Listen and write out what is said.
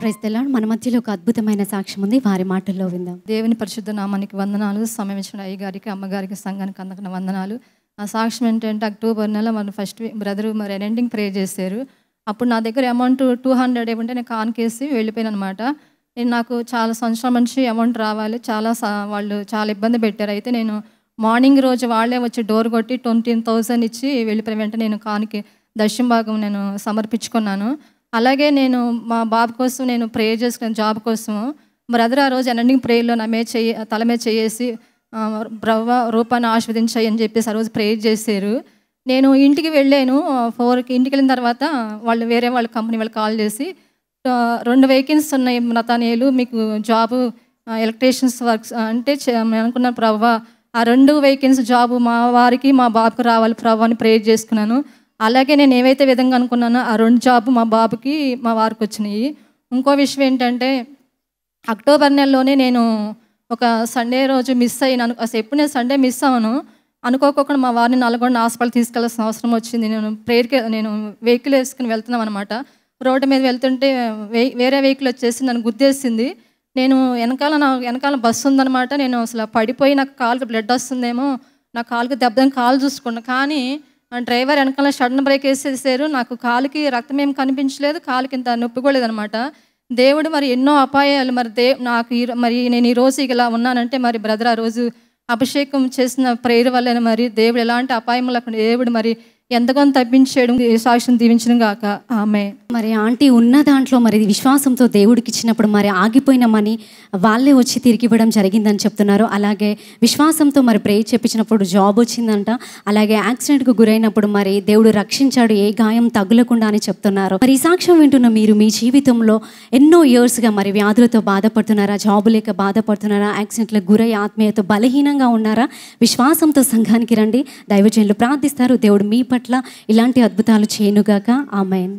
Praise the lord. మన మధ్యలో ఒక అద్భుతమైన సాక్ష్యం ఉంది, వారి మాటల్లో విందాం. దేవుని పరిశుద్ధ నామానికి వందనాలు. సమయం ఇచ్చిన అయ్యగారికి, అమ్మగారికి, సంఘానికి అందరికీ వందనాలు. ఆ సాక్ష్యం ఏంటంటే అక్టోబర్ నెల మన ఫస్ట్ బ్రదరు మరి ఎండింగ్ ప్రే చేశారు. అప్పుడు నా దగ్గర అమౌంట్ 200 ఏమంటే నేను కాన్కేసి వెళ్ళిపోయాను అనమాట. నాకు చాలా సంవత్సరాల నుంచి అమౌంట్ రావాలి, వాళ్ళు చాలా ఇబ్బంది పెట్టారు. అయితే నేను మార్నింగ్ రోజు వాళ్ళే వచ్చి డోర్ కొట్టి 20,000 ఇచ్చి వెళ్ళిపోయిన వెంటనే నేను కానుక దశమ భాగం నేను సమర్పించుకున్నాను. అలాగే నేను మా బాబు కోసం నేను ప్రే చేసుకున్నాను, జాబ్ కోసము. బ్రదర్ ఆ రోజు ఎండింగ్ ప్రేయర్లో నా మీద తల మీద చేసి రూపాన్ని ఆశీర్వదించాయి అని చెప్పేసి ఆ రోజు ప్రేయర్ చేశారు. నేను ఇంటికి వెళ్ళాను. 4కి ఇంటికి వెళ్ళిన తర్వాత వేరే వాళ్ళ కంపెనీ వాళ్ళు కాల్ చేసి 2 వేకెన్సీస్ ఉన్నాయి నతానియేలు, మీకు జాబు ఎలక్ట్రీషియన్స్ వర్క్స్ అంటే నేను అనుకున్నాను, ప్రవ్వా ఆ 2 వేకెన్సీ జాబు మా వారికి మా బాబుకి రావాలి ప్రవ్వా అని ప్రేయర్ చేసుకున్నాను. అలాగే నేను ఏవైతే విధంగా అనుకున్నానో ఆ 2 జాబు మా బాబుకి మా వారికి వచ్చినాయి. ఇంకో విషయం ఏంటంటే అక్టోబర్ నెలలోనే నేను ఒక సండే రోజు మిస్ అయినాను. అసలు ఎప్పుడు నేను సండే మిస్ అవ్వను, అనుకోకుండా మా వారిని నల్గొండ హాస్పిటల్ తీసుకెళ్లాల్సిన అవసరం వచ్చింది. నేను వెహికల్ వేసుకుని వెళ్తున్నాం అనమాట. రోడ్డు మీద వెళ్తుంటే వేరే వెహికల్ వచ్చేసి నన్ను గుద్దేసింది. నేను వెనకాల బస్సు ఉందనమాట. నేను అసలు పడిపోయి నాకు కాలుకి బ్లడ్ వస్తుందేమో, నా కాలుకి దెబ్బని కాలు చూసుకున్నాను. కానీ డ్రైవర్ వెనకాల సడన్ బ్రేక్ వేసేసారు. నాకు కాలుకి రక్తం ఏం కనిపించలేదు, కాలుకి ఇంత నొప్పి కూడా లేదనమాట. దేవుడు మరి ఎన్నో అపాయాలు మరి నేను ఈరోజు ఇలా ఉన్నానంటే మరి బ్రదర్ ఆ రోజు అభిషేకం చేసిన ప్రేయర్ వల్లనే మరి దేవుడు ఎలాంటి అపాయం లేకుండా దేవుడు మరి ఎంతగానో తప్పించాడు. సాక్ష్యం దీవించడం గాక. ఆమె మరి ఆంటీ ఉన్న దాంట్లో మరి విశ్వాసంతో దేవుడికి ఇచ్చినప్పుడు మరి ఆగిపోయిన మనీ వాళ్ళే వచ్చి తిరిగి ఇవ్వడం జరిగిందని చెప్తున్నారు. అలాగే విశ్వాసంతో మరి ప్రేయర్ చెప్పించినప్పుడు జాబ్ వచ్చిందంట. అలాగే యాక్సిడెంట్కు గురైనప్పుడు మరి దేవుడు రక్షించాడు, ఏ గాయం తగులకుండా అని చెప్తున్నారు. మరి ఈ సాక్ష్యం వింటున్న మీరు మీ జీవితంలో ఎన్నో ఇయర్స్గా మరి వ్యాధులతో బాధపడుతున్నారా, జాబు లేక బాధపడుతున్నారా, యాక్సిడెంట్లకు గురై ఆత్మీయతో బలహీనంగా ఉన్నారా? విశ్వాసంతో సంఘానికి రండి, దైవజనులు ప్రార్థిస్తారు. దేవుడు మీ పట్ల ఇలాంటి అద్భుతాలు చేయనుగాక. ఆమేన్.